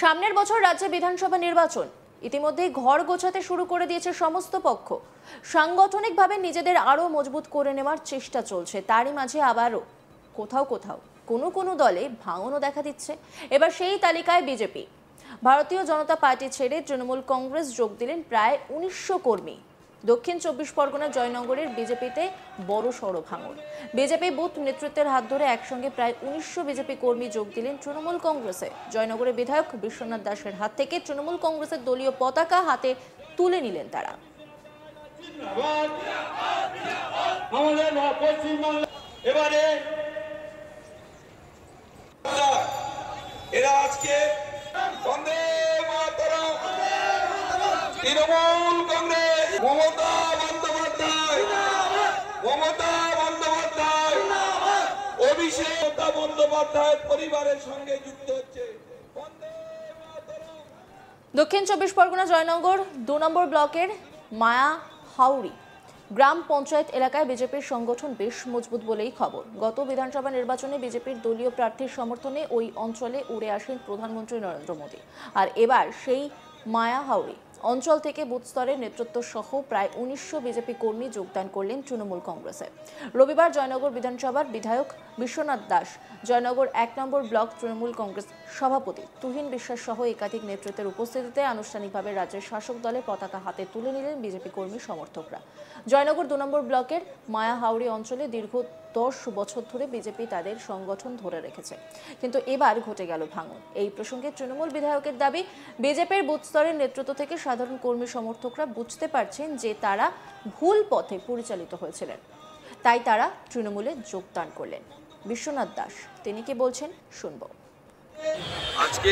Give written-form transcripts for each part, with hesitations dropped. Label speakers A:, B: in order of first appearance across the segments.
A: সামনের বছর রাজ্যে বিধানসভা নির্বাচন ইতিমধ্যেই ঘর গোছাতে শুরু করে দিয়েছে সমস্ত পক্ষ। সাংগঠনিকভাবে নিজেদের আরো মজবুত করে নেওয়ার চেষ্টা চলছে। তারই মাঝে আবারও কোথাও কোথাও কোনো দলে ভাঙনও দেখা দিচ্ছে। এবার সেই তালিকায় বিজেপি। ভারতীয় জনতা পার্টি ছেড়ে তৃণমূল কংগ্রেস যোগ দিলেন প্রায় ১৯০০ কর্মী। দক্ষিণ ২৪ পরগনা জয়নগরের বিজেপিতে বড় সড় ভাঙন। বিজেপি বুথ নেতৃত্বের হাত ধরে একসঙ্গে প্রায় ১৯০০ বিজেপি কর্মী যোগ দিলেন তৃণমূল কংগ্রেসে। জয়নগরের বিধায়ক বিশ্বনাথ দাসের হাত থেকে তৃণমূল কংগ্রেসের দলীয় পতাকা হাতে তুলে নিলেন তারা।
B: তৃণমূল কংগ্রেস মমতা বন্দ্যোপাধ্যায় অভিষেক বন্দ্যোপাধ্যায়ের পরিবারের সঙ্গে যুক্ত হচ্ছে।
A: দক্ষিণ ২৪ পরগনা জয়নগর ২ নম্বর ব্লকের মায়া হাওড়ি গ্রাম পঞ্চায়েত এলাকায় বিজেপির সংগঠন বেশ মজবুত বলেই খবর। গত বিধানসভা নির্বাচনে বিজেপির দলীয় প্রার্থীর সমর্থনে ওই অঞ্চলে উড়ে আসেন প্রধানমন্ত্রী নরেন্দ্র মোদী। আর এবার সেই মায়া হাওড়ি অঞ্চল থেকে বুথ স্তরের নেতৃত্ব সহ প্রায় ১৯০০ বিজেপি কর্মী যোগদান করলেন তৃণমূল কংগ্রেসে। রবিবার জয়নগর বিধানসভার বিধায়ক বিশ্বনাথ দাস, জয়নগর ১ নম্বর ব্লক তৃণমূল কংগ্রেস সভাপতি তুহিন বিশ্বাস সহ একাধিক নেতৃত্বের উপস্থিতিতে আনুষ্ঠানিকভাবে রাজ্যের শাসক দলের পতাকা হাতে তুলে নিলেন বিজেপি কর্মী সমর্থকরা। জয়নগর ২ নম্বর ব্লকের মায়া হাওড়ি অঞ্চলে দীর্ঘ ১০ বছর ধরে বিজেপি তাদের সংগঠন ধরে রেখেছে, কিন্তু এবার ঘটে গেল ভাঙন। এই প্রসঙ্গে তৃণমূল বিধায়কের দাবি, বিজেপির বুথ স্তরের নেতৃত্ব থেকে সাধারণ কর্মী সমর্থকরা বুঝতে পারছেন যে তারা ভুল পথে পরিচালিত হয়েছিলেন, তাই তারা তৃণমূলে যোগদান করলেন। বিশ্বনাথ দাস তিনি কি বলছেন শুনব।
B: আজকে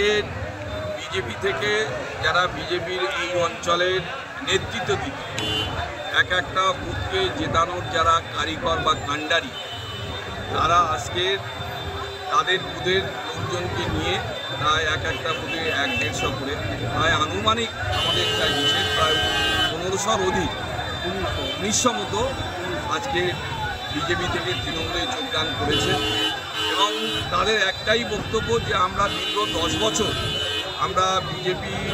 B: বিজেপি থেকে যারা বিজেপির এই অঞ্চলের নেতৃত্ব দিতে একটা বুথকে জেতানোর যারা কারিগর বা কাণ্ডারি, তারা আজকে তাদের বুথের লোকজনকে নিয়ে প্রায় একটা বুথে ১-১৫০ করে প্রায় আনুমানিক আমাদের চাইছে প্রায় ১৫০০ অধিক ১৯০০ মতো আজকে বিজেপি থেকে তৃণমূলে যোগদান করেছে। এবং তাদের একটাই বক্তব্য যে আমরা দীর্ঘ ১০ বছর আমরা বিজেপির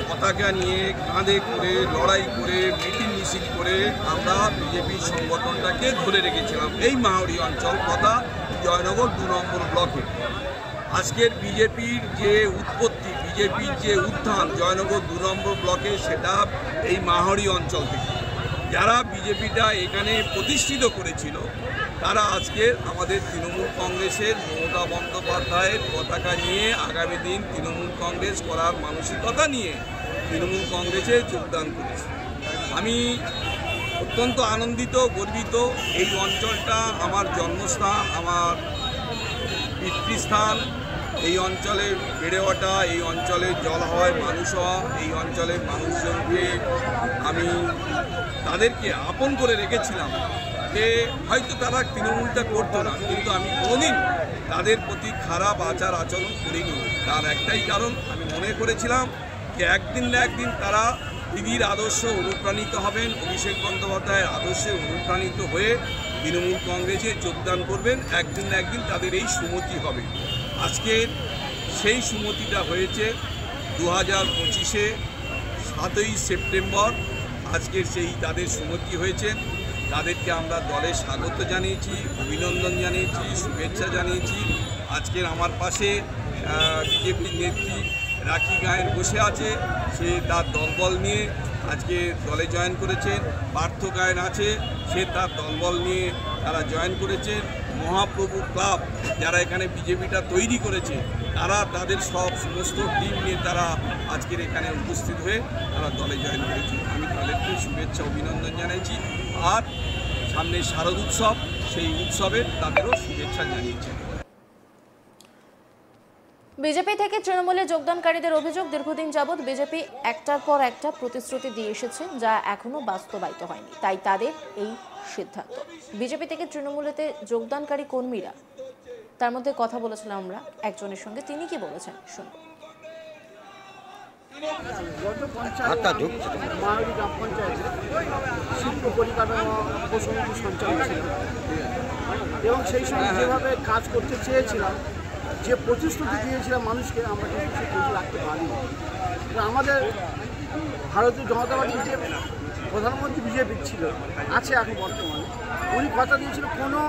B: পতাকা নিয়ে কাঁধে করে লড়াই করে মিটিং মিছিল করে আমরা বিজেপির সংগঠনটাকে ধরে রেখেছিলাম এই মাহড়ি অঞ্চল তথা জয়নগর ২ নম্বর ব্লকে। আজকের বিজেপির যে উৎপত্তি, বিজেপির যে উত্থান জয়নগর ২ নম্বর ব্লকে, সেটা এই মাহড়ি অঞ্চল থেকে। যারা বিজেপিটা এখানে প্রতিষ্ঠিত করেছিল তারা আজকে আমাদের তৃণমূল কংগ্রেসের মমতা বন্দ্যোপাধ্যায়ের পতাকা নিয়ে আগামী দিন তৃণমূল কংগ্রেস করার মানসিকতা নিয়ে তৃণমূল কংগ্রেসে যোগদান করেছে। আমি অত্যন্ত আনন্দিত, গর্বিত। এই অঞ্চলটা আমার জন্মস্থান, আমার পিতৃস্থান। এই অঞ্চলে বেড়ে ওঠা, এই অঞ্চলে জল হওয়ায় মানুষ হওয়া, এই অঞ্চলের মানুষজনকে আমি তাদেরকে আপন করে রেখেছিলাম যে হয়তো তারা তৃণমূলটা করতো না, কিন্তু আমি কোনোদিন তাদের প্রতি খারাপ আচার আচরণ করিনি। তার একটাই কারণ, আমি মনে করেছিলাম যে একদিন না একদিন তারা দিদির আদর্শ অনুপ্রাণিত হবেন, অভিষেক বন্দ্যোপাধ্যায়ের আদর্শে অনুপ্রাণিত হয়ে তৃণমূল কংগ্রেসে যোগদান করবেন। একদিন না একদিন তাদের এই সুমতি হবে। আজকে সেই সুমতিটা হয়েছে ২০২৫-এ ৭ই সেপ্টেম্বর। আজকের সেই তাদের সুমতি হয়েছে। তাদেরকে আমরা দলে স্বাগত জানিয়েছি, অভিনন্দন জানিয়েছি, শুভেচ্ছা জানিয়েছি। আজকের আমার পাশে বিজেপির নেত্রী রাখি গায়েন বসে আছে, সে তার দলবল নিয়ে আজকে দলে জয়েন করেছেন। পার্থ গায়েন আছে, সে তার দলবল নিয়ে তারা জয়েন করেছে। মহাপ্রভু ক্লাব যারা এখানে বিজেপিটা তৈরি করেছে, তারা তাদের সমস্ত টিম নিয়ে তারা আজকের এখানে উপস্থিত হয়ে তারা দলে জয়েন করেছে। আমি তাদেরকে শুভেচ্ছা অভিনন্দন জানাইছি। আর সামনে শারদ উৎসব, সেই উৎসবে তাদেরও শুভেচ্ছা জানিয়েছি।
A: বিজেপি থেকে তৃণমূলে যোগদানকারীদের অভিযোগ, দীর্ঘদিন যাবৎ বিজেপি একটার পর একটা প্রতিশ্রুতি দিয়ে এসেছে যা এখনো বাস্তবায়িত হয়নি, তাই তাদের এই সিদ্ধান্ত। বিজেপি থেকে তৃণমূলেতে যোগদানকারী কর্মীরা, তার মধ্যে কথা বলেছিলাম আমরা একজনের সঙ্গে, তিনি কি বলেছেন শুনুন।
C: মাহড়ি গ্রাম পঞ্চায়েতে শিল্প পরিকাঠামো উপসমিতি সঞ্চালক ছিল এবং সেই সময় যেভাবে কাজ করতে চেয়েছিলাম যে প্রতিশ্রুতি দিয়েছিলাম মানুষকে আমরা কিন্তু সে প্রতিশ্রুতি রাখতে পারিনি। আমাদের ভারতীয় জনতা পার্টি যে প্রধানমন্ত্রী বিজেপি ছিল আছে এখন বর্তমানে, উনি কথা দিয়েছিল কোনো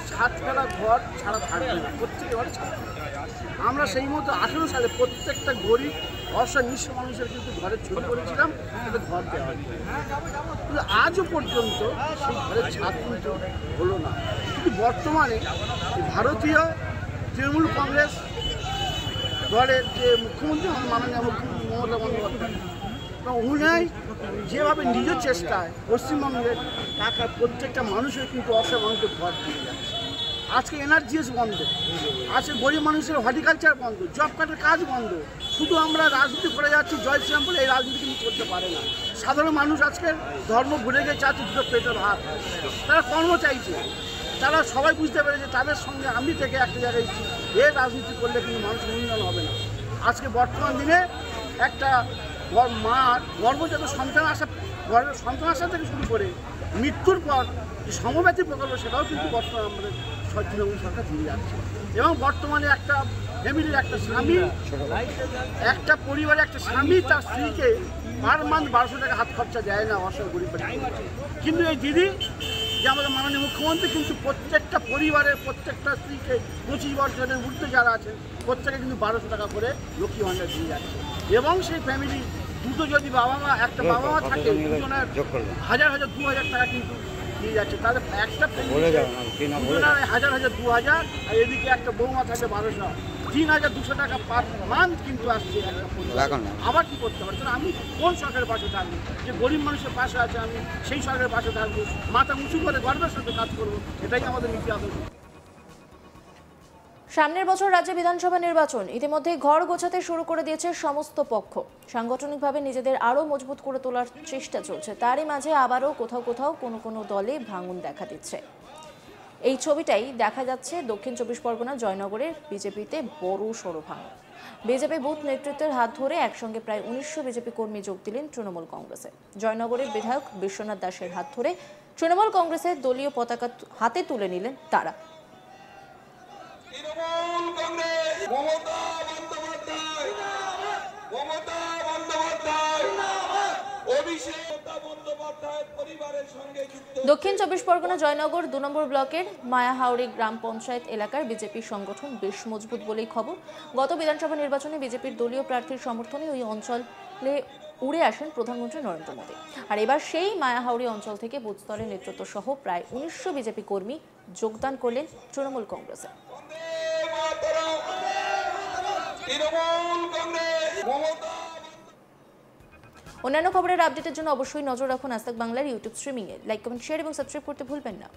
C: ছাদফেলা ঘর ছাড়া থাকবে না, প্রত্যেক ঘরে ছাড়া। আমরা সেই মতো 18 সালে প্রত্যেকটা গরিব অসহায় নিঃস্ব মানুষের কিন্তু ঘরের ছবি করেছিলাম, তাদের ঘর দেওয়া হয়েছে। কিন্তু আজও পর্যন্ত সেই ঘরের ছাদ কিন্তু হলো না। কিন্তু বর্তমানে ভারতীয় তৃণমূল কংগ্রেস দলের যে মুখ্যমন্ত্রী মাননীয় মুখ্যমন্ত্রী মমতা বন্দ্যোপাধ্যায়, উনি যেভাবে নিজের চেষ্টায় পশ্চিমবঙ্গের টাকা প্রত্যেকটা মানুষের কিন্তু অসহায় মানুষের ঘর দিয়ে যাচ্ছে। আজকে এনআরজিএস বন্ধ, আজকে গরিব মানুষের হর্টিকালচার বন্ধ, জব কার্ডের কাজ বন্ধ। শুধু আমরা রাজনীতি করে যাচ্ছি জয় শ্রীরাম বলে, এই রাজনীতি কিন্তু করতে পারে না। সাধারণ মানুষ আজকে ধর্ম ভুলে গিয়ে চাচ্ছে দুটো পেটের ভাত, তারা কর্ম চাইছে। তারা সবাই বুঝতে পেরেছে তাদের সঙ্গে আমি থেকে একটা জায়গায় এর রাজনীতি করলে কিন্তু মানুষের উন্নয়ন হবে না। আজকে বর্তমান দিনে একটা মা গর্ভজাত সন্তান আসা থেকে শুরু করে মৃত্যুর পর যে সমব্যথী প্রকল্প, সেটাও কিন্তু বর্তমানে আমাদের তৃণমূল সরকার দিয়ে যাচ্ছে। এবং বর্তমানে একটা ফ্যামিলির একটা স্বামী, একটা পরিবারে একটা স্বামী তার স্ত্রীকে পার মান্থ 1200 টাকা হাত খরচা দেয় না অসহায় গরিব পরিবার। কিন্তু এই দিদি যে আমাদের মাননীয় মুখ্যমন্ত্রী কিন্তু প্রত্যেকটা পরিবারের প্রত্যেকটা স্ত্রীকে 25 বছরের ঊর্ধ্বে যারা আছে প্রত্যেকে কিন্তু 1200 টাকা করে লক্ষ্মী ভাণ্ডার দিয়ে যাচ্ছে। এবং সেই ফ্যামিলি দুটো যদি একটা বাবা মা থাকে, দুজনের 1000 2000 টাকা কিন্তু দিয়ে যাচ্ছে। তাহলে একটা দুজনের 1000 2000, আর এদিকে একটা বৌমা থাকে 1200, 3200 টাকা পার মান্থ কিন্তু আসছে একটা পরিবার। আবার কি করতে পারে? আমি কোন সরকারের পাশে থাকবো? যে গরিব মানুষের পাশে আছে আমি সেই সরকারের পাশে থাকবো, মাথা উঁচু করে গর্বের সাথে কাজ করবো, এটাই আমাদের নীতি আদর্শ।
A: সামনের বছর রাজ্যে বিধানসভা নির্বাচন, ইতিমধ্যে ঘর গোছাতে শুরু করে দিয়েছে সমস্ত পক্ষ। সাংগঠনিকভাবে নিজেদের আরও মজবুত করে তোলার চেষ্টা চলছে। তারই মাঝে আবারও কোথাও কোথাও কোনো দলে ভাঙন দেখা দিচ্ছে। এই ছবিটাই দেখা যাচ্ছে দক্ষিণ 24 পরগনা জয়নগরের বিজেপিতে বড় সড়ো ভাঙন। বিজেপি বুথ নেতৃত্বের হাত ধরে একসঙ্গে প্রায় 1900 বিজেপি কর্মী যোগ দিলেন তৃণমূল কংগ্রেসে। জয়নগরের বিধায়ক বিশ্বনাথ দাসের হাত ধরে তৃণমূল কংগ্রেসের দলীয় পতাকা হাতে তুলে নিলেন তারা। দক্ষিণ 24 পরগনা জয়নগর 2 নম্বর ব্লকের মায়াহাওড়ি গ্রাম পঞ্চায়েত এলাকার বিজেপির সংগঠন বেশ মজবুত বলেই খবর। গত বিধানসভা নির্বাচনে বিজেপির দলীয় প্রার্থীর সমর্থনে ওই অঞ্চলে উড়ে আসেন প্রধানমন্ত্রী নরেন্দ্র মোদী। আর এবার সেই মায়াহাওড়ি অঞ্চল থেকে বুথ স্তরের নেতৃত্ব সহ প্রায় 1900 বিজেপি কর্মী যোগদান করলেন তৃণমূল কংগ্রেসে। অন্যান্য খবরের আপডেটের জন্য অবশ্যই নজর রাখুন আজ তাক বাংলার ইউটিউব স্ট্রিমিংয়ে। লাইক, কমেন্ট, শেয়ার এবং সাবস্ক্রাইব করতে ভুলবেন না।